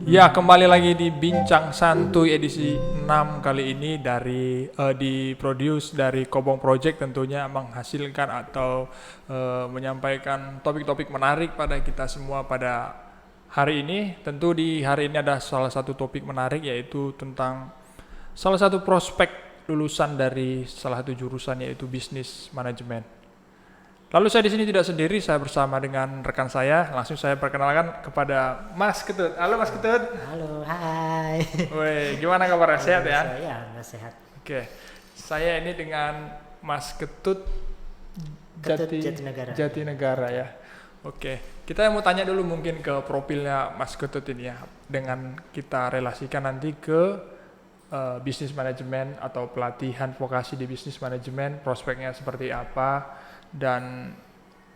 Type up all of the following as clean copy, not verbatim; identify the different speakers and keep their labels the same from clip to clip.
Speaker 1: Ya, kembali lagi di Bincang Santuy edisi 6 kali ini diproduce dari Kobong Project, tentunya menghasilkan atau menyampaikan topik-topik menarik pada kita semua pada hari ini. Tentu di hari ini ada salah satu topik menarik, yaitu tentang salah satu prospek lulusan dari salah satu jurusan, yaitu bisnis manajemen. Lalu saya di sini tidak sendiri, saya bersama dengan rekan saya. Langsung saya perkenalkan kepada Mas Ketut. Halo Mas Ketut.
Speaker 2: Halo, hai.
Speaker 1: Woi, gimana kabarnya? Sehat ya?
Speaker 2: Ya, sehat.
Speaker 1: Oke, saya ini dengan Mas Ketut Jatinegara ya. Oke, kita mau tanya dulu mungkin ke profilnya Mas Ketut ini ya, dengan kita relasikan nanti ke bisnis manajemen atau pelatihan vokasi di bisnis manajemen, prospeknya seperti apa, dan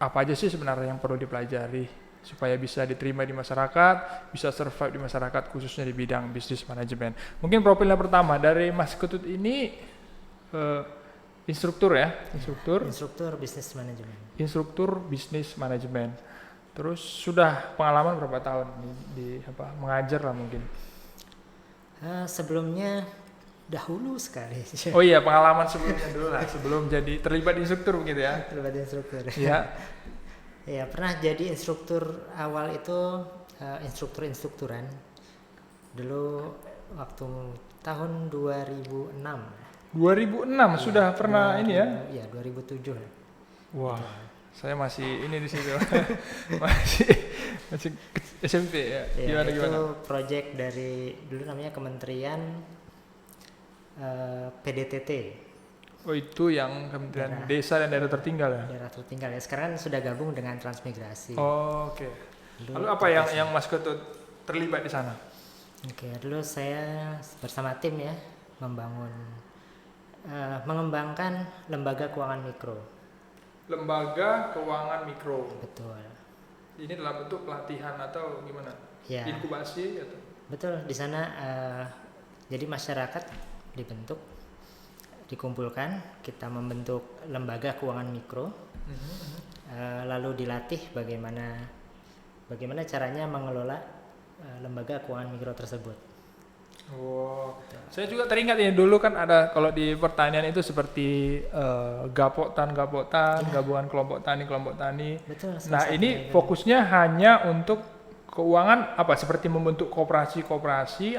Speaker 1: apa aja sih sebenarnya yang perlu dipelajari supaya bisa diterima di masyarakat, bisa survive di masyarakat, khususnya di bidang bisnis manajemen. Mungkin profilnya pertama dari Mas Ketut ini instruktur ya,
Speaker 2: Instruktur bisnis manajemen.
Speaker 1: Instruktur bisnis manajemen. Terus sudah pengalaman berapa tahun di mengajar lah mungkin?
Speaker 2: Sebelumnya dahulu sekali.
Speaker 1: Oh iya, pengalaman sebelumnya dulu lah, sebelum jadi terlibat instruktur begitu ya?
Speaker 2: Terlibat instruktur.
Speaker 1: Iya.
Speaker 2: Ya, pernah jadi instruktur awal itu instrukturan. Dulu waktu tahun 2006.
Speaker 1: 2006 sudah pernah ini ya?
Speaker 2: Iya, 2007.
Speaker 1: Wah, saya masih ini di situ. masih SMP ya.
Speaker 2: Gimana? Itu proyek dari dulu namanya Kementerian PDTT.
Speaker 1: Oh, itu yang Kementerian Desa dan Daerah Tertinggal ya?
Speaker 2: Daerah Tertinggal ya. Sekarang sudah gabung dengan Transmigrasi.
Speaker 1: Oh, oke. Lalu apa yang Mas Ketut terlibat di sana?
Speaker 2: Oke, dulu saya bersama tim ya mengembangkan lembaga keuangan mikro.
Speaker 1: Lembaga keuangan mikro.
Speaker 2: Betul.
Speaker 1: Ini dalam bentuk pelatihan atau gimana?
Speaker 2: Ya.
Speaker 1: Inkubasi atau?
Speaker 2: Betul, di sana jadi masyarakat dibentuk, dikumpulkan, kita membentuk lembaga keuangan mikro, lalu dilatih bagaimana caranya mengelola lembaga keuangan mikro tersebut.
Speaker 1: Oh, saya juga teringat ya, dulu kan ada kalau di pertanian itu seperti gapotan, gabungan kelompok tani.
Speaker 2: Betul.
Speaker 1: Nah, ini fokusnya hanya untuk keuangan apa, seperti membentuk koperasi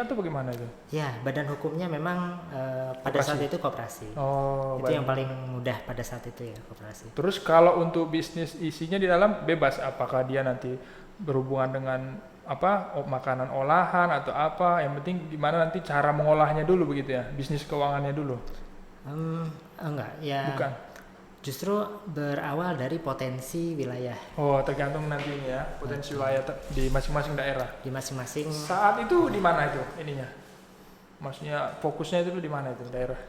Speaker 1: atau bagaimana itu?
Speaker 2: Ya, badan hukumnya memang pada saat itu koperasi.
Speaker 1: Oh,
Speaker 2: itu yang paling mudah pada saat itu ya, koperasi.
Speaker 1: Terus kalau untuk bisnis isinya di dalam bebas, apakah dia nanti berhubungan dengan makanan olahan atau apa, yang penting gimana nanti cara mengolahnya dulu begitu ya, bisnis keuangannya dulu?
Speaker 2: Enggak ya, bukan, justru berawal dari potensi wilayah.
Speaker 1: Oh, tergantung nantinya ya, potensi wilayah di masing-masing daerah,
Speaker 2: di masing-masing.
Speaker 1: Saat itu di mana itu ininya, maksudnya fokusnya itu di mana itu daerah?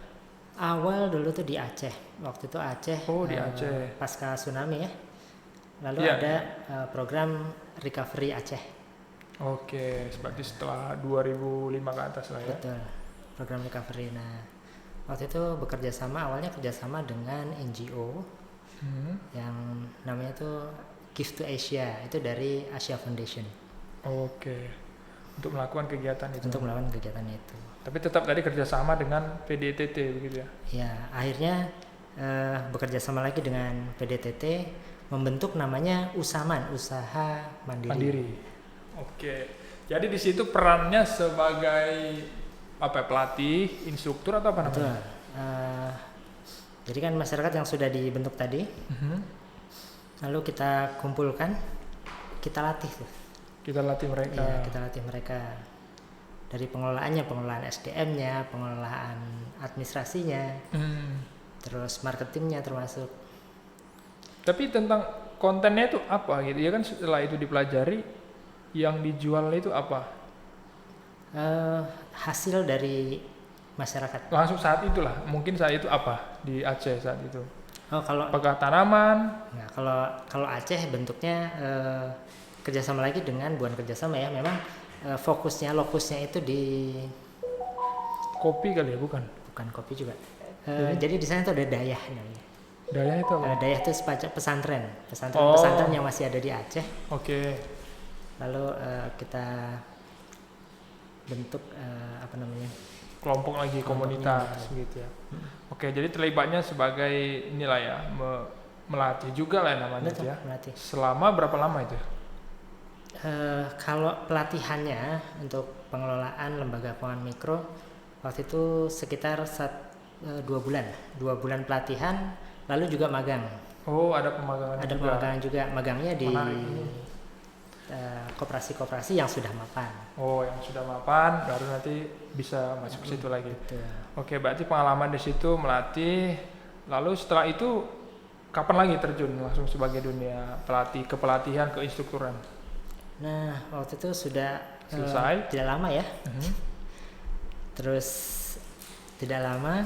Speaker 2: Awal dulu tuh di Aceh, waktu itu Aceh.
Speaker 1: Oh, di Aceh
Speaker 2: pasca tsunami ya, lalu ada program recovery Aceh.
Speaker 1: Oke, berarti setelah 2005 ke atas lah ya.
Speaker 2: Betul, program recovery. Nah, waktu itu awalnya kerjasama dengan NGO yang namanya tuh Give to Asia, itu dari Asia Foundation.
Speaker 1: Oke, untuk melakukan kegiatan itu. Tapi tetap tadi kerjasama dengan PDTT begitu ya?
Speaker 2: Ya, akhirnya bekerjasama lagi dengan PDTT, membentuk namanya USAMAN, Usaha Mandiri.
Speaker 1: Oke, jadi di situ perannya sebagai pelatih, instruktur atau apa namanya?
Speaker 2: Jadi kan masyarakat yang sudah dibentuk tadi, lalu kita kumpulkan, kita latih tuh.
Speaker 1: Kita latih mereka.
Speaker 2: Iya, kita latih mereka dari pengelolaan SDM-nya, pengelolaan administrasinya, terus marketingnya termasuk. Tapi
Speaker 1: tentang kontennya itu apa gitu ya kan? Setelah itu dipelajari, yang dijual itu apa?
Speaker 2: Hasil dari masyarakat.
Speaker 1: Langsung saat itulah, mungkin saat itu apa di Aceh saat itu?
Speaker 2: Apakah
Speaker 1: tanaman?
Speaker 2: Nah, kalau Aceh bentuknya kerjasama lagi dengan, bukan kerjasama ya, memang lokusnya itu di
Speaker 1: kopi kali ya, bukan
Speaker 2: kopi juga. Jadi di sana itu ada Dayah namanya.
Speaker 1: Dayah itu apa?
Speaker 2: Dayah itu pesantren yang masih ada di Aceh.
Speaker 1: Oke.
Speaker 2: Lalu kita bentuk apa namanya,
Speaker 1: Kelompok lagi, komunitas gitu ya. Oke, jadi terlibatnya sebagai inilah ya, melatih juga lah namanya itu
Speaker 2: betul,
Speaker 1: ya.
Speaker 2: melatih.
Speaker 1: Selama berapa lama itu?
Speaker 2: Kalau pelatihannya untuk pengelolaan lembaga keuangan mikro waktu itu sekitar 2 bulan pelatihan, lalu juga magang.
Speaker 1: Oh, ada pemagangan
Speaker 2: Ada
Speaker 1: juga.
Speaker 2: pemagangan juga, magangnya di
Speaker 1: Menarik ini.
Speaker 2: koperasi-koperasi yang sudah mapan.
Speaker 1: Oh, yang sudah mapan baru nanti bisa masuk ke situ lagi.
Speaker 2: Betul.
Speaker 1: Oke, berarti pengalaman di situ melatih. Lalu setelah itu kapan lagi terjun langsung sebagai dunia pelatih, kepelatihan, keinstrukturan?
Speaker 2: Nah, waktu itu sudah
Speaker 1: Selesai.
Speaker 2: tidak lama ya.
Speaker 1: Mhm.
Speaker 2: Terus tidak lama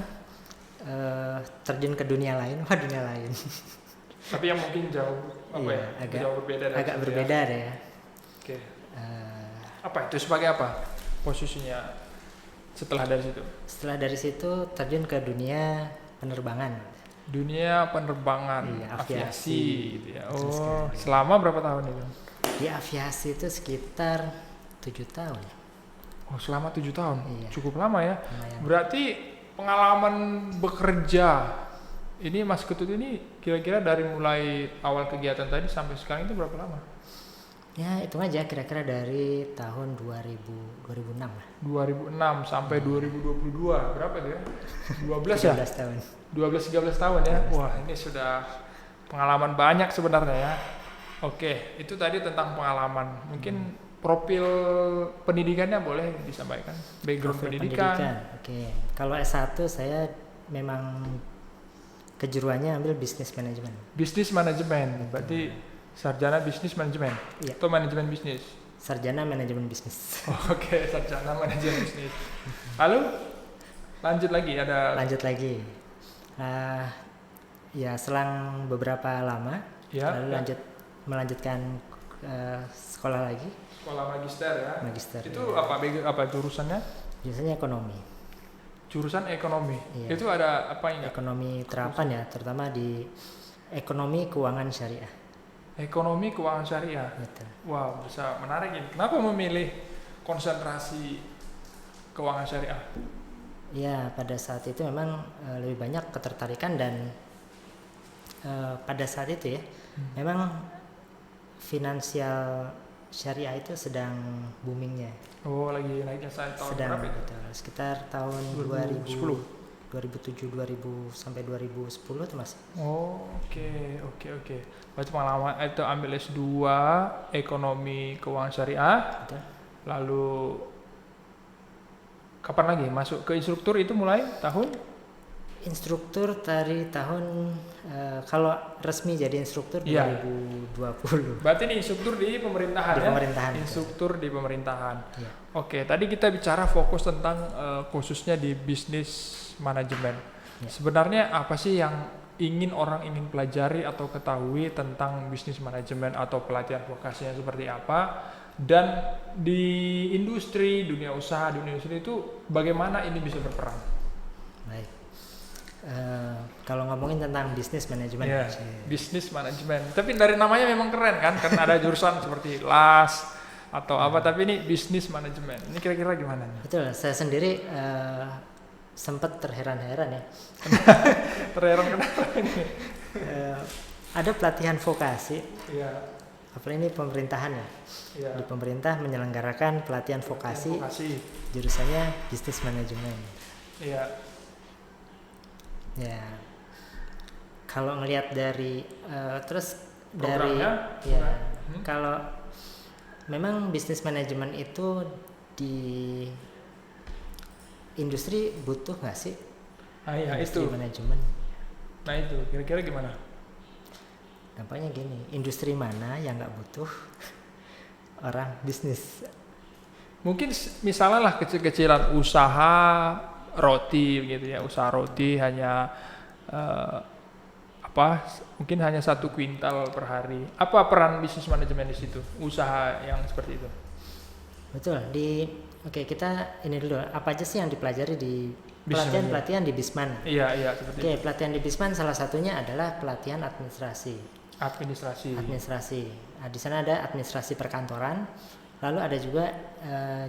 Speaker 2: terjun ke dunia lain. Wah, dunia lain.
Speaker 1: Tapi yang mungkin jauh
Speaker 2: Iya,
Speaker 1: jauh berbeda dari
Speaker 2: agak
Speaker 1: situ
Speaker 2: berbeda
Speaker 1: ya.
Speaker 2: deh ya.
Speaker 1: Oke.
Speaker 2: Eh,
Speaker 1: Apa itu sebagai apa posisinya setelah dari situ?
Speaker 2: Setelah dari situ terjun ke dunia penerbangan.
Speaker 1: Dunia penerbangan,
Speaker 2: Iya,
Speaker 1: aviasi
Speaker 2: aviasi.
Speaker 1: gitu ya.
Speaker 2: Betul
Speaker 1: Oh,
Speaker 2: sekali.
Speaker 1: selama berapa tahun itu?
Speaker 2: Di aviasi itu sekitar 7 tahun.
Speaker 1: Oh, selama 7 tahun.
Speaker 2: Iya.
Speaker 1: Cukup lama ya.
Speaker 2: Lumayan.
Speaker 1: Berarti pengalaman bekerja ini Mas Ketut ini kira-kira dari mulai awal kegiatan tadi sampai sekarang itu berapa lama?
Speaker 2: Ya, hitung aja kira-kira dari tahun 2006 lah.
Speaker 1: 2006 sampai 2022 berapa itu ya? 12 ya?
Speaker 2: 13 tahun.
Speaker 1: 12-13 tahun ya. Wah, ini sudah pengalaman banyak sebenarnya ya. Oke, itu tadi tentang pengalaman. Mungkin profil pendidikannya boleh disampaikan. Background
Speaker 2: Profil
Speaker 1: pendidikan.
Speaker 2: Oke. Kalau S1 saya memang kejuruannya ambil bisnis manajemen.
Speaker 1: Bisnis manajemen. Berarti sarjana bisnis manajemen.
Speaker 2: Iya.
Speaker 1: Atau manajemen bisnis.
Speaker 2: Sarjana manajemen bisnis.
Speaker 1: Oke, sarjana manajemen bisnis. Lalu lanjut lagi ada
Speaker 2: Lanjut lagi. Ya selang beberapa lama,
Speaker 1: ya,
Speaker 2: lalu melanjutkan sekolah lagi,
Speaker 1: sekolah magister ya.
Speaker 2: magister.
Speaker 1: Itu
Speaker 2: ya.
Speaker 1: apa jurusannya?
Speaker 2: Biasanya ekonomi.
Speaker 1: Jurusan ekonomi.
Speaker 2: Iya.
Speaker 1: Itu ada apa enggak?
Speaker 2: Ekonomi terapan ya, terutama di ekonomi keuangan syariah.
Speaker 1: Ekonomi keuangan syariah.
Speaker 2: Betul.
Speaker 1: Wow, bisa menarik ini. Kenapa memilih konsentrasi keuangan syariah?
Speaker 2: Ya, pada saat itu memang lebih banyak ketertarikan dan pada saat itu ya, memang finansial syariah itu sedang boomingnya.
Speaker 1: Oh, lagi naiknya saat tahun
Speaker 2: Sedang
Speaker 1: berapa itu?
Speaker 2: betul, sekitar tahun
Speaker 1: 2010.
Speaker 2: 2007 2000 sampai 2010 itu Mas.
Speaker 1: Oh, oke. Berarti pengalaman itu ambil S2 ekonomi keuangan syariah.
Speaker 2: Betul.
Speaker 1: Lalu kapan lagi masuk ke instruktur itu mulai tahun?
Speaker 2: Instruktur dari tahun kalau resmi jadi instruktur
Speaker 1: Iya.
Speaker 2: 2020.
Speaker 1: Berarti ini instruktur di pemerintahan
Speaker 2: Di
Speaker 1: ya?
Speaker 2: pemerintahan.
Speaker 1: Instruktur di pemerintahan.
Speaker 2: Iya.
Speaker 1: Oke, tadi kita bicara fokus tentang khususnya di bisnis manajemen.
Speaker 2: Ya.
Speaker 1: Sebenarnya apa sih yang orang ingin pelajari atau ketahui tentang bisnis manajemen atau pelatihan vokasinya seperti apa? Dan di industri, dunia usaha, di industri itu bagaimana ini bisa berperan?
Speaker 2: Baik. Kalau ngomongin tentang bisnis manajemen,
Speaker 1: Ya, bisnis manajemen. Tapi dari namanya memang keren kan? Kan ada jurusan seperti LAS atau apa, tapi ini bisnis manajemen. Ini kira-kira gimana nih?
Speaker 2: betul. Saya sendiri sempat terheran-heran ya.
Speaker 1: Terheran kenapa ini?
Speaker 2: Ada pelatihan vokasi,
Speaker 1: Iya,
Speaker 2: apalagi ini pemerintahan ya.
Speaker 1: iya.
Speaker 2: Di pemerintah menyelenggarakan pelatihan vokasi,
Speaker 1: Vokasi.
Speaker 2: jurusannya bisnis manajemen.
Speaker 1: Iya.
Speaker 2: Ya, kalau ngelihat dari terus
Speaker 1: Programnya,
Speaker 2: dari ya,
Speaker 1: Hmm.
Speaker 2: kalau memang bisnis manajemen itu di industri butuh nggak sih?
Speaker 1: Nah, iya
Speaker 2: Industri
Speaker 1: itu.
Speaker 2: manajemen.
Speaker 1: Nah, itu kira-kira gimana?
Speaker 2: Gampangnya gini, industri mana yang nggak butuh orang bisnis?
Speaker 1: Mungkin misalnya lah kecil-kecilan usaha roti gitu ya, usaha roti hanya mungkin hanya 1 kuintal per hari. Apa peran bisnis manajemen di situ? Usaha yang seperti itu.
Speaker 2: Betul. Oke, kita ini dulu. Apa aja sih yang dipelajari di
Speaker 1: Bisnis
Speaker 2: pelatihan di Bisman?
Speaker 1: Iya, seperti
Speaker 2: Oke,
Speaker 1: itu.
Speaker 2: pelatihan di Bisman salah satunya adalah pelatihan administrasi.
Speaker 1: Administrasi.
Speaker 2: Nah, di sana ada administrasi perkantoran, Lalu ada juga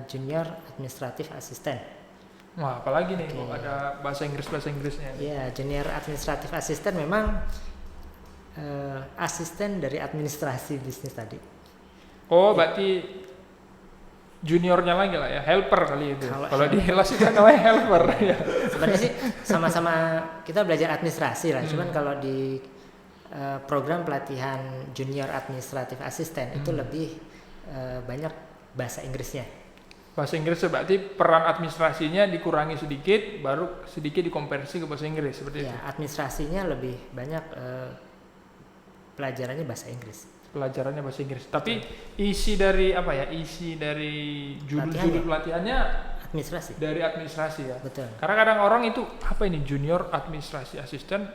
Speaker 2: junior administrative assistant.
Speaker 1: Wah, apalagi nih, kok ada bahasa Inggrisnya.
Speaker 2: Ya, junior administrative assistant memang asisten dari administrasi bisnis tadi.
Speaker 1: Oh, berarti juniornya lagi lah ya, helper kali itu. Kalau di Hellas itu namanya helper. Ya.
Speaker 2: Sebenarnya sih sama-sama kita belajar administrasi lah. Cuman kalau di program pelatihan junior administrative assistant itu lebih banyak bahasa Inggrisnya.
Speaker 1: Bahasa Inggris berarti peran administrasinya dikurangi sedikit, baru sedikit dikonversi ke bahasa Inggris seperti itu.
Speaker 2: Ya, administrasinya lebih banyak pelajarannya bahasa Inggris.
Speaker 1: Pelajarannya bahasa Inggris. Tapi isi dari apa ya? Isi dari judul pelatihannya
Speaker 2: administrasi.
Speaker 1: Dari administrasi ya.
Speaker 2: Betul.
Speaker 1: Karena kadang orang itu apa ini junior administrasi asisten.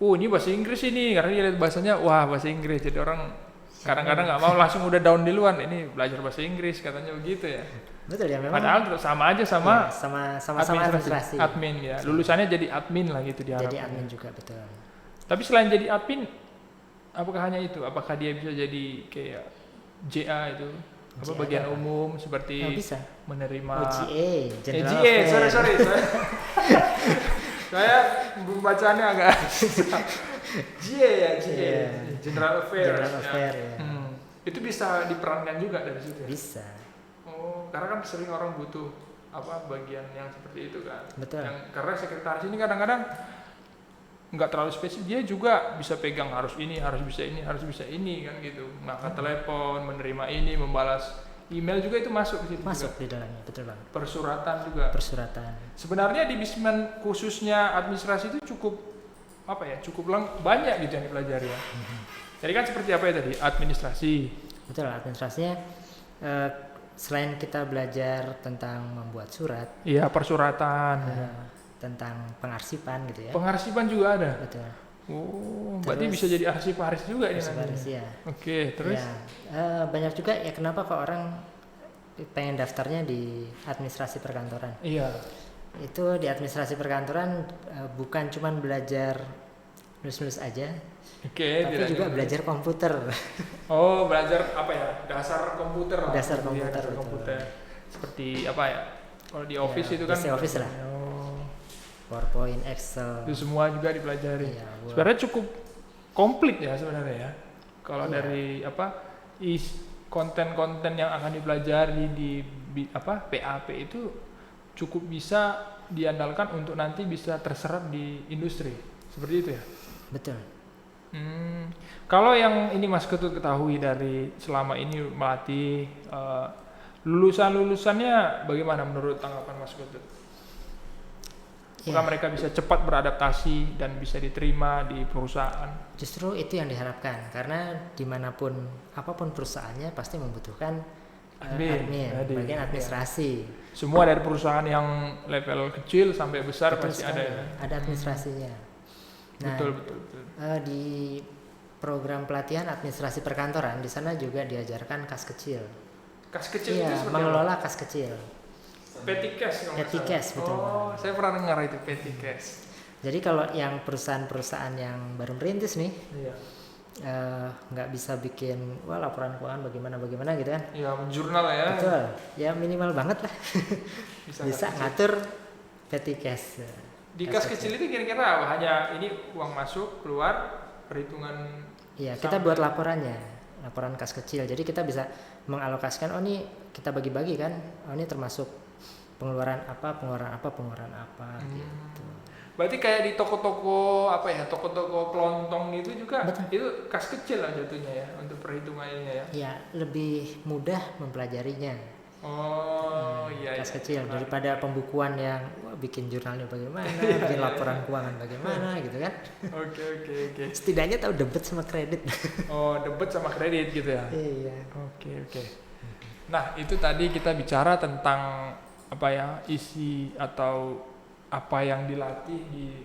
Speaker 1: Ini bahasa Inggris ini karena dia lihat bahasanya wah bahasa Inggris. Jadi orang kadang-kadang nggak mau langsung udah down duluan. Ini belajar bahasa Inggris katanya begitu ya.
Speaker 2: Betul ya memang.
Speaker 1: Padahal sama aja sama
Speaker 2: administrasi.
Speaker 1: Admin ya. Lulusannya jadi admin lah gitu diharapkan.
Speaker 2: Jadi admin juga betul.
Speaker 1: Tapi selain jadi admin, apakah hanya itu? Apakah dia bisa jadi kayak JA itu? Apa bagian umum seperti
Speaker 2: bisa.
Speaker 1: Menerima
Speaker 2: GA,
Speaker 1: sorry. Saya bacaannya agak GA, General Affairs. Ya. Itu bisa diperankan juga dari situ.
Speaker 2: Bisa.
Speaker 1: Oh, karena kan sering orang butuh bagian yang seperti itu kan.
Speaker 2: Betul.
Speaker 1: Karena sekretaris ini kadang-kadang nggak terlalu spesifik, dia juga bisa pegang harus ini, harus bisa ini kan gitu. Ngangkat telepon, menerima ini, membalas email juga itu masuk di situ.
Speaker 2: Masuk juga di dalamnya, betul banget.
Speaker 1: Persuratan juga. Sebenarnya di Bisman khususnya administrasi itu cukup banyak gitu yang dipelajari ya. Jadi kan seperti apa ya tadi? Administrasi.
Speaker 2: Betul, administrasinya selain kita belajar tentang membuat surat.
Speaker 1: Iya, persuratan.
Speaker 2: Tentang pengarsipan gitu ya.
Speaker 1: Pengarsipan juga ada.
Speaker 2: Betul.
Speaker 1: Oh, berarti bisa jadi arsiparis juga ini nanti.
Speaker 2: Ya.
Speaker 1: Oke, terus?
Speaker 2: Ya, banyak juga ya kenapa kok orang pengen daftarnya di administrasi perkantoran.
Speaker 1: Iya.
Speaker 2: Itu di administrasi perkantoran bukan cuma belajar nulis-nulis aja.
Speaker 1: Oke,
Speaker 2: tapi juga belajar komputer.
Speaker 1: Oh, belajar apa ya? Dasar komputer lah.
Speaker 2: Dasar komputer.
Speaker 1: Seperti apa ya? Kalau di office itu kan
Speaker 2: office lah. PowerPoint, Excel.
Speaker 1: Itu semua juga dipelajari. Sebenarnya cukup komplit ya sebenarnya ya. Kalau dari konten-konten yang akan dipelajari di PAP itu cukup bisa diandalkan untuk nanti bisa terserap di industri. Seperti itu ya.
Speaker 2: Betul.
Speaker 1: Kalau yang ini Mas Ketut ketahui dari selama ini melatih lulusannya bagaimana menurut tanggapan Mas Ketut? Apakah mereka bisa cepat beradaptasi dan bisa diterima di perusahaan?
Speaker 2: Justru itu yang diharapkan, karena dimanapun apapun perusahaannya pasti membutuhkan admin, bagian administrasi.
Speaker 1: Semua dari perusahaan yang level kecil sampai besar pasti ada
Speaker 2: administrasinya. Nah, betul. Di program pelatihan administrasi perkantoran di sana juga diajarkan kas kecil.
Speaker 1: Kas kecil itu seperti
Speaker 2: mengelola kas kecil.
Speaker 1: Petty cash,
Speaker 2: betul.
Speaker 1: Oh, saya pernah dengar itu petty cash.
Speaker 2: Jadi kalau yang perusahaan-perusahaan yang baru merintis nih, nggak bisa bikin laporan keuangan bagaimana gitu kan?
Speaker 1: Iya, jurnal ya.
Speaker 2: Betul, ya minimal banget lah. bisa ngatur petty cash.
Speaker 1: Di kas kecil itu kira-kira apa? Hanya ini uang masuk keluar perhitungan.
Speaker 2: Iya, kita buat laporan kas kecil. Jadi kita bisa mengalokasikan. Oh ini kita bagi-bagi kan? Oh ini termasuk pengeluaran apa gitu.
Speaker 1: Berarti kayak di toko-toko toko-toko kelontong itu juga. Betul. Itu kas kecil lah jatuhnya ya untuk perhitungannya ya.
Speaker 2: Iya, lebih mudah mempelajarinya.
Speaker 1: Oh, iya.
Speaker 2: Kas kecil daripada pembukuan yang bikin jurnalnya bagaimana, bikin laporan keuangan bagaimana gitu kan.
Speaker 1: Oke.
Speaker 2: Setidaknya tahu debit sama kredit.
Speaker 1: Oh, debit sama kredit gitu ya.
Speaker 2: Iya.
Speaker 1: Oke. Nah, itu tadi kita bicara tentang isi atau apa yang dilatih di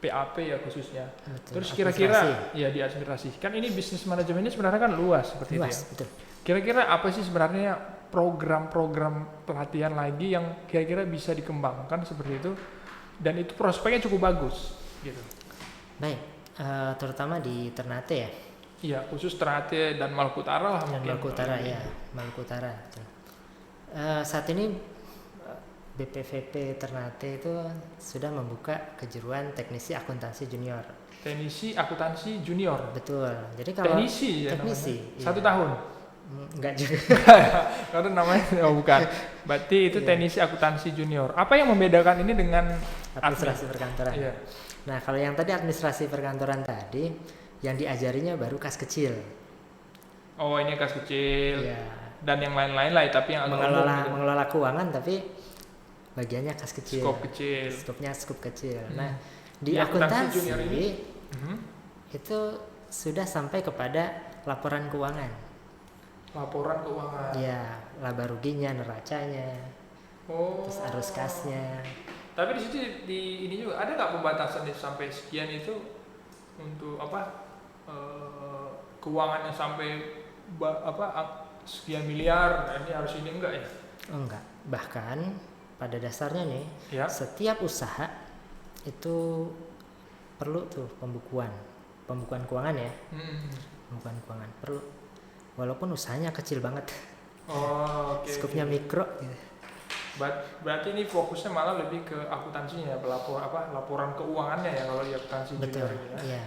Speaker 1: PAP ya khususnya. Betul. Terus kira-kira di administrasi. Kan ini bisnis manajemennya sebenarnya kan luas seperti itu ya.
Speaker 2: Betul.
Speaker 1: Kira-kira apa sih sebenarnya program-program pelatihan lagi yang kira-kira bisa dikembangkan seperti itu dan itu prospeknya cukup bagus gitu.
Speaker 2: Baik, terutama di Ternate ya.
Speaker 1: Iya, khusus Ternate dan Maluku Utara lah
Speaker 2: Dan
Speaker 1: mungkin.
Speaker 2: Maluku Utara ya, Maluku Utara. Betul. Saat ini BPVP Ternate itu sudah membuka kejuruan teknisi akuntansi junior.
Speaker 1: Teknisi akuntansi junior.
Speaker 2: Betul. Jadi kalau
Speaker 1: Teknisi ya
Speaker 2: teknisi,
Speaker 1: namanya. 1
Speaker 2: iya.
Speaker 1: tahun.
Speaker 2: Enggak juga.
Speaker 1: Karena namanya bukan. Berarti itu
Speaker 2: Iya.
Speaker 1: teknisi akuntansi junior. Apa yang membedakan ini dengan
Speaker 2: Administrasi perkantoran.
Speaker 1: Iya.
Speaker 2: Nah, kalau yang tadi administrasi perkantoran tadi, yang diajarinya baru kas kecil.
Speaker 1: Oh, ini kas kecil.
Speaker 2: Iya.
Speaker 1: Dan yang lain-lain lah, tapi yang agak umum
Speaker 2: Mengelola
Speaker 1: gitu.
Speaker 2: mengelola keuangan tapi bagiannya kas kecil.
Speaker 1: Skop kecil.
Speaker 2: Skopnya skop kecil.
Speaker 1: Hmm.
Speaker 2: Nah, di
Speaker 1: akuntansi
Speaker 2: akuntansi
Speaker 1: junior ini,
Speaker 2: itu sudah sampai kepada laporan keuangan.
Speaker 1: laporan keuangan.
Speaker 2: Ya, laba ruginya, neracanya,
Speaker 1: Oh.
Speaker 2: terus arus kasnya.
Speaker 1: Tapi di situ di ini juga ada nggak pembatasan sampai sekian itu untuk apa keuangannya sampai sekian miliar, nah ini harus ini enggak ya?
Speaker 2: Enggak. Bahkan pada dasarnya nih,
Speaker 1: Ya.
Speaker 2: setiap usaha itu perlu tuh pembukuan keuangan ya, pembukuan keuangan perlu. Walaupun usahanya kecil banget,
Speaker 1: Oh, oke.
Speaker 2: skupnya mikro. Gitu.
Speaker 1: Berarti ini fokusnya malah lebih ke akuntansinya ya, laporan keuangannya ya kalau di akuntansi
Speaker 2: Betul.
Speaker 1: junior ini ya.
Speaker 2: Iya.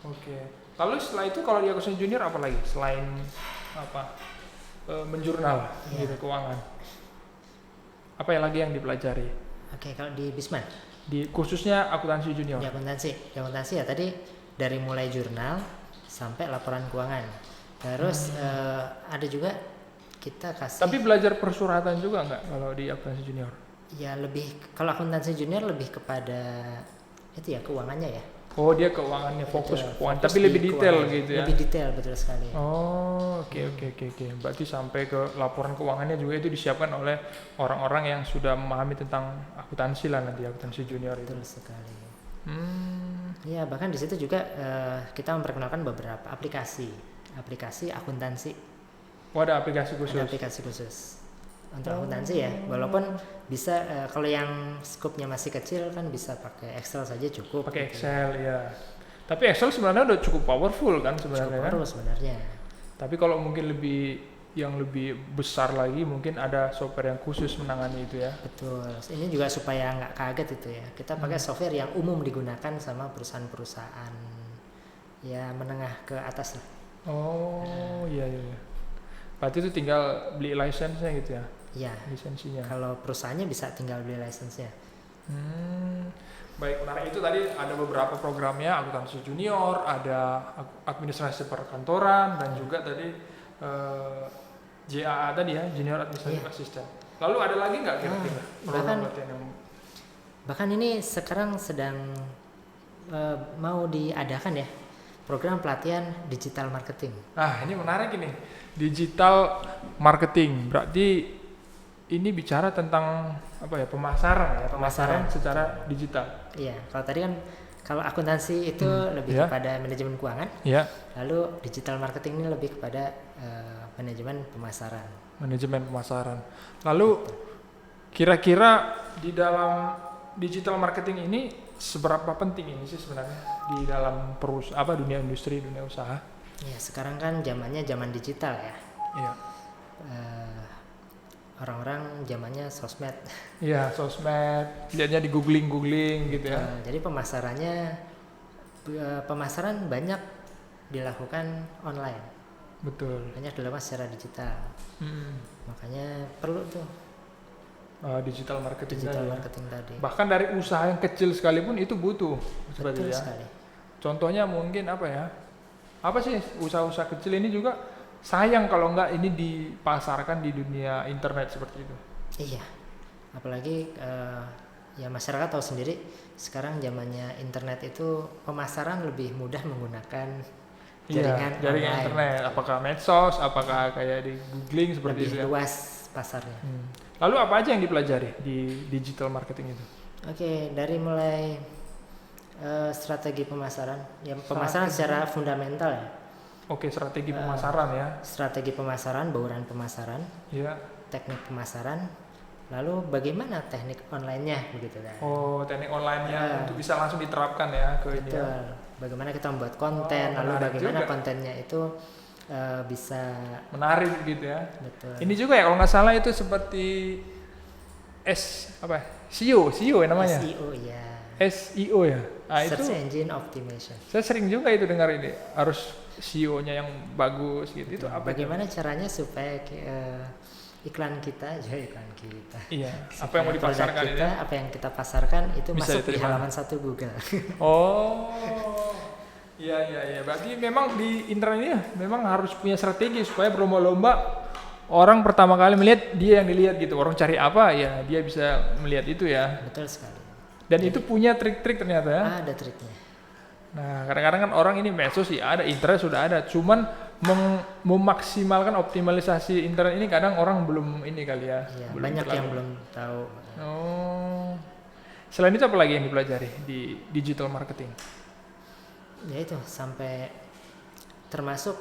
Speaker 1: Oke. Lalu setelah itu kalau di akuntansi junior apa lagi selain menjurnal
Speaker 2: Iya.
Speaker 1: gitu keuangan? Apa yang lagi yang dipelajari
Speaker 2: Oke, kalau di Bisman,
Speaker 1: di khususnya akuntansi junior?
Speaker 2: di akuntansi ya tadi dari mulai jurnal sampai laporan keuangan. Terus ada juga kita kasih.
Speaker 1: Tapi belajar persuratan juga nggak kalau di akuntansi junior?
Speaker 2: Ya lebih kalau akuntansi junior lebih kepada itu ya keuangannya ya.
Speaker 1: Oh, dia keuangannya fokus
Speaker 2: Betul,
Speaker 1: keuangan,
Speaker 2: fokus
Speaker 1: tapi
Speaker 2: di
Speaker 1: lebih detail
Speaker 2: keuangan.
Speaker 1: gitu ya.
Speaker 2: Lebih detail betul sekali.
Speaker 1: Oh, oke. Berarti sampai ke laporan keuangannya juga itu disiapkan oleh orang-orang yang sudah memahami tentang akuntansi lah nanti akuntansi junior itu.
Speaker 2: Betul sekali.
Speaker 1: Hmm.
Speaker 2: Ya bahkan di situ juga kita memperkenalkan beberapa aplikasi akuntansi.
Speaker 1: Oh, ada aplikasi khusus.
Speaker 2: Ada aplikasi khusus untuk akuntansi ya. Walaupun bisa kalau yang skupnya masih kecil kan bisa pakai Excel saja cukup.
Speaker 1: Pakai
Speaker 2: gitu.
Speaker 1: Excel ya. Tapi Excel sebenarnya udah cukup powerful kan
Speaker 2: Cukup
Speaker 1: sebenarnya. Kan?
Speaker 2: baru sebenarnya.
Speaker 1: Tapi kalau mungkin yang lebih besar lagi mungkin ada software yang khusus menangani itu ya.
Speaker 2: Betul. Ini juga supaya nggak kaget itu ya. Kita pakai software yang umum digunakan sama perusahaan-perusahaan ya menengah ke atas lah.
Speaker 1: Oh, iya. Berarti itu tinggal beli license-nya gitu ya,
Speaker 2: Ya.
Speaker 1: lisensinya.
Speaker 2: Kalau perusahaannya bisa tinggal beli license-nya.
Speaker 1: Baik, menarik. Itu tadi ada beberapa programnya, akuntansi junior, ada administrasi perkantoran, dan juga tadi JAA tadi ya, Junior Administrative Assistant. Lalu ada lagi nggak kira-kira program pelatihan yang
Speaker 2: Bahkan ini sekarang sedang mau diadakan ya program pelatihan digital marketing.
Speaker 1: ini menarik ini, digital marketing. Berarti ini bicara tentang apa ya, pemasaran
Speaker 2: Pemasaran.
Speaker 1: secara digital.
Speaker 2: Iya, kalau tadi kan kalau akuntansi itu lebih
Speaker 1: Iya.
Speaker 2: kepada manajemen keuangan,
Speaker 1: Ya,
Speaker 2: lalu digital marketing ini lebih kepada manajemen pemasaran.
Speaker 1: manajemen pemasaran. Lalu kira-kira di dalam digital marketing ini seberapa penting ini sih sebenarnya di dalam dunia industri, dunia usaha?
Speaker 2: Ya, sekarang kan zamannya zaman digital ya.
Speaker 1: Iya.
Speaker 2: Orang-orang zamannya sosmed.
Speaker 1: Iya, sosmed, lihatnya di googling gitu ya.
Speaker 2: Jadi pemasaran banyak dilakukan online,
Speaker 1: Betul.
Speaker 2: banyak dilakukan secara digital. Makanya perlu tuh
Speaker 1: Digital marketing
Speaker 2: digital
Speaker 1: tadi ya.
Speaker 2: marketing tadi.
Speaker 1: Bahkan dari usaha yang kecil sekalipun itu butuh seperti
Speaker 2: Betul
Speaker 1: ya.
Speaker 2: sekali.
Speaker 1: Contohnya mungkin apa ya? Apa sih usaha-usaha kecil ini juga sayang kalau enggak ini dipasarkan di dunia internet seperti itu.
Speaker 2: Iya. Apalagi ya masyarakat tahu sendiri sekarang zamannya internet itu pemasaran lebih mudah menggunakan jaringan
Speaker 1: jaringan
Speaker 2: online.
Speaker 1: internet. Apakah medsos, apakah kayak di googling seperti
Speaker 2: Lebih
Speaker 1: itu ya.
Speaker 2: luas pasarnya.
Speaker 1: Lalu apa aja yang dipelajari di digital marketing itu?
Speaker 2: Oke, dari mulai strategi pemasaran, ya pemasaran secara fundamental ya.
Speaker 1: Oke, strategi pemasaran ya.
Speaker 2: Strategi pemasaran, bauran pemasaran,
Speaker 1: Ya.
Speaker 2: teknik pemasaran, Lalu bagaimana teknik online-nya begitu kan?
Speaker 1: Oh, teknik online-nya
Speaker 2: Ya.
Speaker 1: untuk bisa langsung diterapkan ya ke ini
Speaker 2: Betul.
Speaker 1: ya.
Speaker 2: Bagaimana kita membuat konten, lalu
Speaker 1: menarik
Speaker 2: bagaimana
Speaker 1: juga.
Speaker 2: kontennya itu bisa
Speaker 1: Menarik gitu ya.
Speaker 2: betul.
Speaker 1: Ini juga ya kalau nggak salah itu seperti apa? SEO ya namanya.
Speaker 2: SEO ya.
Speaker 1: SEO ya. Nah, itu
Speaker 2: Search Engine Optimization.
Speaker 1: saya sering juga itu dengar ini harus SEO-nya yang bagus gitu. Itu apa?
Speaker 2: Bagaimana caranya supaya iklan kita,
Speaker 1: Iya. Apa yang mau
Speaker 2: supaya produk
Speaker 1: dipasarkan
Speaker 2: kita,
Speaker 1: ini?
Speaker 2: apa yang kita pasarkan itu
Speaker 1: Bisa
Speaker 2: masuk di
Speaker 1: diterima.
Speaker 2: halaman 1 Google.
Speaker 1: Oh. Iya. Berarti memang di internet ini memang harus punya strategi supaya berlomba-lomba orang pertama kali melihat dia yang dilihat gitu. Orang cari apa ya dia bisa melihat itu ya.
Speaker 2: Betul sekali.
Speaker 1: Dan itu punya trik-trik ternyata ya.
Speaker 2: Ada triknya.
Speaker 1: Nah, kadang-kadang kan orang ini medsos sih ada, internet sudah ada, cuman memaksimalkan optimalisasi internet ini kadang orang belum ini kali ya.
Speaker 2: Iya,
Speaker 1: belum
Speaker 2: banyak
Speaker 1: terlalu.
Speaker 2: yang belum tahu.
Speaker 1: Oh. Selain itu apa lagi yang dipelajari di digital marketing?
Speaker 2: Ya itu sampai termasuk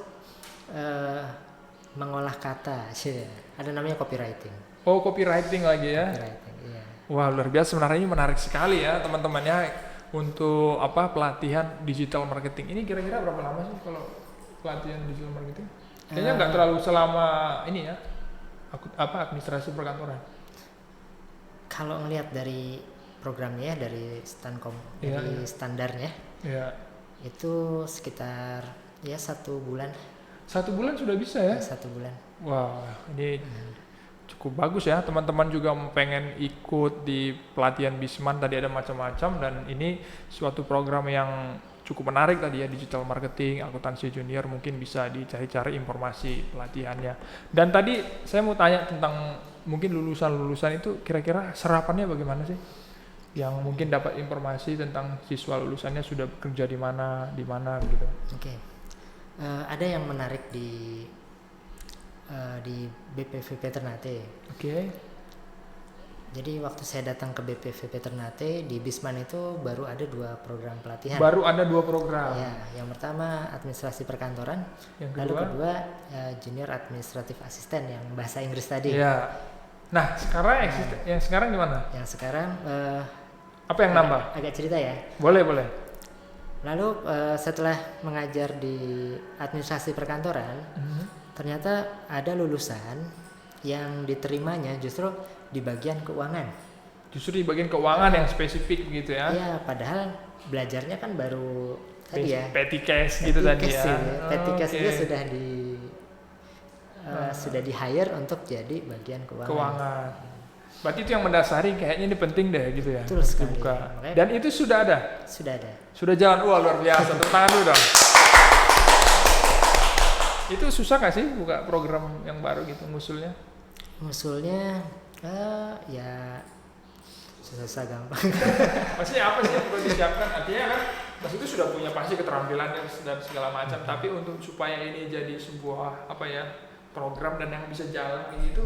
Speaker 2: mengolah kata, ada namanya copywriting.
Speaker 1: Oh, copywriting lagi ya.
Speaker 2: Copywriting, iya.
Speaker 1: Wah, luar biasa, sebenarnya ini menarik sekali ya teman-temannya untuk apa pelatihan digital marketing. Ini kira-kira berapa lama sih kalau pelatihan digital marketing? Kayaknya nggak terlalu selama ini ya. Administrasi perkantoran.
Speaker 2: Kalau ngelihat dari programnya, dari
Speaker 1: Iya,
Speaker 2: dari
Speaker 1: iya.
Speaker 2: standarnya,
Speaker 1: Ya.
Speaker 2: itu sekitar ya 1 bulan.
Speaker 1: 1 bulan sudah bisa ya?
Speaker 2: 1 bulan.
Speaker 1: Wah, ini cukup bagus ya. Teman-teman juga pengen ikut di pelatihan Bisman tadi ada macam-macam dan ini suatu program yang cukup menarik tadi ya, digital marketing, akuntansi junior, mungkin bisa dicari-cari informasi pelatihannya. Dan tadi saya mau tanya tentang mungkin lulusan-lulusan itu kira-kira serapannya bagaimana sih? Yang mungkin dapat informasi tentang siswa lulusannya sudah bekerja di mana gitu.
Speaker 2: Oke. Ada yang menarik di BPVP Ternate.
Speaker 1: Oke.
Speaker 2: Jadi waktu saya datang ke BPVP Ternate di Bisman itu baru ada 2 program pelatihan.
Speaker 1: Baru ada 2 program.
Speaker 2: Ya, yang pertama administrasi perkantoran,
Speaker 1: Yang
Speaker 2: lalu
Speaker 1: kedua?
Speaker 2: kedua junior administrative assistant yang bahasa Inggris tadi.
Speaker 1: Iya. Nah, sekarang yang sekarang gimana?
Speaker 2: Yang sekarang
Speaker 1: Apa yang nambah?
Speaker 2: agak cerita ya.
Speaker 1: Boleh.
Speaker 2: Lalu setelah mengajar di administrasi perkantoran, ternyata ada lulusan yang diterimanya justru di bagian keuangan.
Speaker 1: Justru di bagian keuangan yang spesifik gitu ya.
Speaker 2: Iya, padahal belajarnya kan baru tadi ya.
Speaker 1: Petty cash gitu tadi ya.
Speaker 2: Petty cash
Speaker 1: Oke.
Speaker 2: dia sudah di hire untuk jadi bagian
Speaker 1: Keuangan. Berarti itu yang mendasari kayaknya ini penting deh gitu ya.
Speaker 2: Betul sekali.
Speaker 1: Dibuka.
Speaker 2: Makanya-
Speaker 1: Dan itu sudah ada.
Speaker 2: Sudah ada.
Speaker 1: Sudah jalan. Wah, luar biasa. Tepuk tangan dulu dong. Itu susah nggak sih buka program yang baru gitu ngusulnya?
Speaker 2: Ngusulnya ya susah gampang.
Speaker 1: Maksudnya apa sih yang perlu disiapkan? Artinya kan Mas itu sudah punya pasti keterampilan dan segala macam, tapi untuk supaya ini jadi sebuah apa ya program dan yang bisa jalan gitu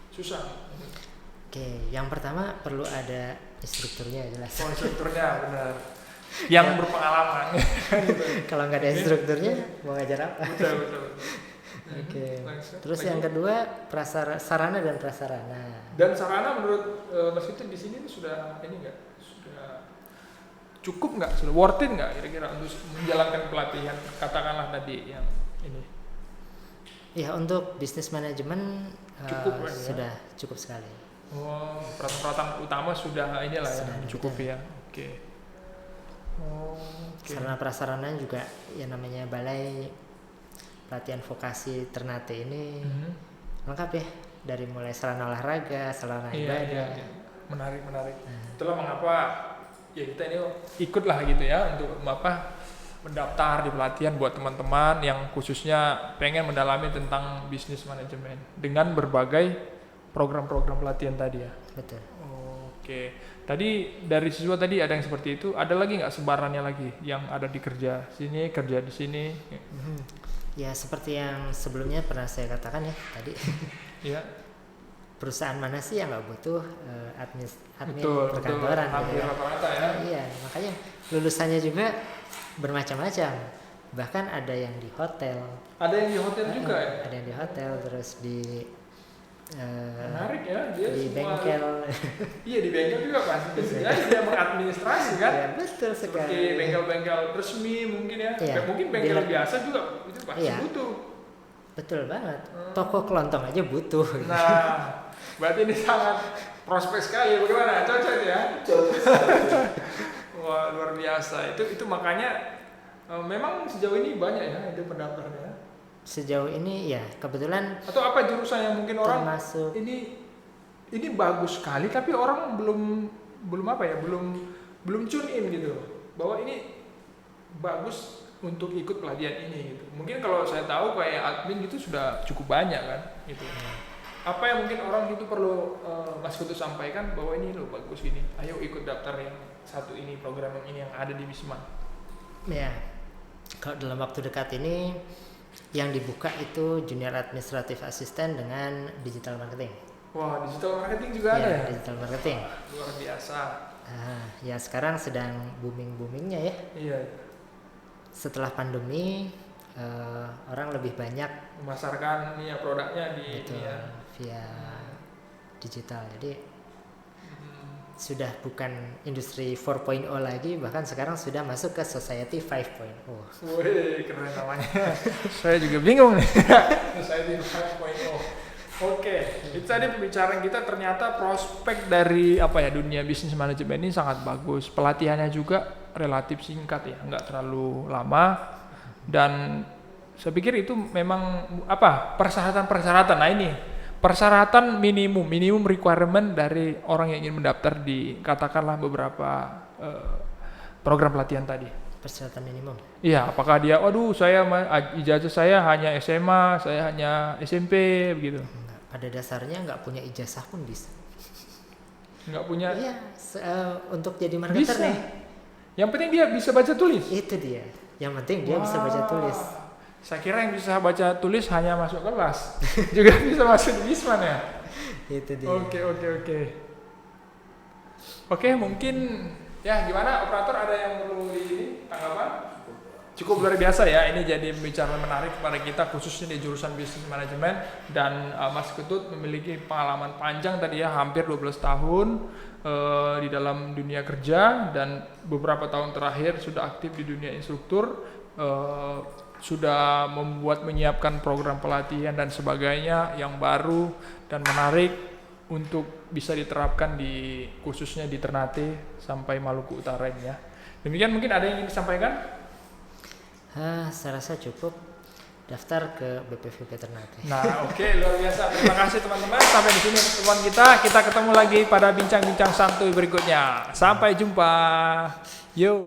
Speaker 1: susah.
Speaker 2: Oke, yang pertama perlu ada instrukturnya jelas.
Speaker 1: Konstrukturnya benar. Yang berpengalaman.
Speaker 2: Kalau nggak ada instrukturnya mau ngajar apa?
Speaker 1: Betul.
Speaker 2: Oke.
Speaker 1: Langsung.
Speaker 2: Terus
Speaker 1: Lagi.
Speaker 2: yang kedua sarana dan prasarana.
Speaker 1: Dan sarana menurut Mas itu di sini sudah ini nggak? Sudah cukup nggak? Sudah worth it nggak kira-kira untuk menjalankan pelatihan katakanlah tadi yang ini?
Speaker 2: Ya untuk bisnis manajemen
Speaker 1: Cukup lah ya.
Speaker 2: sudah cukup sekali.
Speaker 1: Oh, peralatan utama sudah inilah ya,
Speaker 2: Sudah ada,
Speaker 1: cukup
Speaker 2: betul.
Speaker 1: ya. Oke. Oh, oke.
Speaker 2: Sarana prasarana juga yang namanya Balai Pelatihan Vokasi Ternate ini
Speaker 1: Mhm.
Speaker 2: lengkap ya, dari mulai sarana olahraga, sarana ibadah.
Speaker 1: Iya. Menarik. Itulah mengapa ya kita ini ikutlah gitu ya untuk apa mendaftar di pelatihan buat teman-teman yang khususnya pengen mendalami tentang bisnis manajemen dengan berbagai program-program pelatihan tadi ya.
Speaker 2: Betul.
Speaker 1: Oke. Tadi dari siswa tadi ada yang seperti itu, ada lagi nggak sebarannya lagi yang ada di kerja di sini?
Speaker 2: Ya seperti yang sebelumnya pernah saya katakan ya tadi,
Speaker 1: Ya.
Speaker 2: perusahaan mana sih yang nggak butuh admin
Speaker 1: Betul.
Speaker 2: perkantoran gitu
Speaker 1: Hampir
Speaker 2: ya.
Speaker 1: rata-rata ya.
Speaker 2: Iya, makanya lulusannya juga bermacam-macam. Bahkan ada yang di hotel.
Speaker 1: Ada yang di hotel juga ya.
Speaker 2: Ada yang di hotel, terus di
Speaker 1: Menarik ya, dia
Speaker 2: di
Speaker 1: semua-
Speaker 2: bengkel.
Speaker 1: Iya di bengkel juga pasti bisa jadi dia mengadministrasi kan.
Speaker 2: Ya, betul
Speaker 1: Seperti
Speaker 2: sekali.
Speaker 1: bengkel-bengkel resmi mungkin ya.
Speaker 2: Iya.
Speaker 1: Mungkin bengkel
Speaker 2: Dealer.
Speaker 1: biasa juga itu pasti
Speaker 2: Iya.
Speaker 1: butuh.
Speaker 2: Betul banget. Toko kelontong aja butuh.
Speaker 1: Nah, berarti ini sangat prospek sekali. Bagaimana? Cocok ya? Wah luar biasa. Itu makanya memang sejauh ini banyak ya itu pendaftarnya.
Speaker 2: Sejauh ini ya kebetulan
Speaker 1: Atau apa jurusan yang mungkin orang
Speaker 2: termasuk
Speaker 1: ini bagus sekali tapi orang belum apa ya belum tune in gitu bahwa ini bagus untuk ikut pelatihan ini gitu. Mungkin kalau saya tahu kayak admin gitu sudah cukup banyak kan gitu. Apa yang mungkin orang itu perlu Mas Kutu sampaikan bahwa ini loh bagus gini. Ayo ikut daftar yang satu ini program yang ini yang ada di Wisma.
Speaker 2: ya kalau dalam waktu dekat ini yang dibuka itu junior administrative assistant dengan digital marketing.
Speaker 1: Wah, digital marketing juga ada ya?
Speaker 2: Digital marketing.
Speaker 1: Luar biasa.
Speaker 2: Ya sekarang sedang boomingnya ya.
Speaker 1: Iya.
Speaker 2: Setelah pandemi orang lebih banyak
Speaker 1: Memasarkan nih ya produknya di
Speaker 2: betul,
Speaker 1: ini ya.
Speaker 2: via digital. Jadi sudah bukan industri 4.0 lagi, bahkan sekarang sudah masuk ke society 5.0.
Speaker 1: Wih, keren namanya. Saya juga bingung nih. Society 5.0. Oke, itu tadi pembicaraan kita ternyata prospek dari apa ya dunia bisnis manajemen ini sangat bagus. Pelatihannya juga relatif singkat ya, nggak terlalu lama. Dan saya pikir itu memang apa persyaratan. Nah ini persyaratan minimum requirement dari orang yang ingin mendaftar di katakanlah beberapa program pelatihan tadi.
Speaker 2: Persyaratan minimum.
Speaker 1: Iya, apakah dia, waduh saya ijazah saya hanya SMA, saya hanya SMP begitu.
Speaker 2: Enggak, pada dasarnya nggak punya ijazah pun bisa.
Speaker 1: Nggak punya.
Speaker 2: Iya, untuk jadi marketer
Speaker 1: Bisa.
Speaker 2: nih.
Speaker 1: Yang penting dia bisa baca tulis.
Speaker 2: Itu dia. Yang penting dia bisa baca tulis.
Speaker 1: Saya kira yang bisa baca tulis hanya masuk kelas, juga bisa masuk di Wisman ya.
Speaker 2: Itu dia.
Speaker 1: Oke, mungkin ya gimana operator ada yang perlu di tanggapan? Cukup luar biasa ya, ini jadi pembicaraan menarik kepada kita khususnya di jurusan bisnis manajemen dan Mas Ketut memiliki pengalaman panjang tadi ya, hampir 12 tahun di dalam dunia kerja dan beberapa tahun terakhir sudah aktif di dunia instruktur, sudah menyiapkan program pelatihan dan sebagainya yang baru dan menarik untuk bisa diterapkan di khususnya di Ternate sampai Maluku Utara ini ya. Demikian mungkin ada yang ingin disampaikan?
Speaker 2: Saya rasa cukup daftar ke BPVP Ternate.
Speaker 1: Nah, oke, luar biasa. Terima kasih teman-teman. Sampai di sini pertemuan kita. Kita ketemu lagi pada bincang-bincang santuy berikutnya. Sampai jumpa. Yo.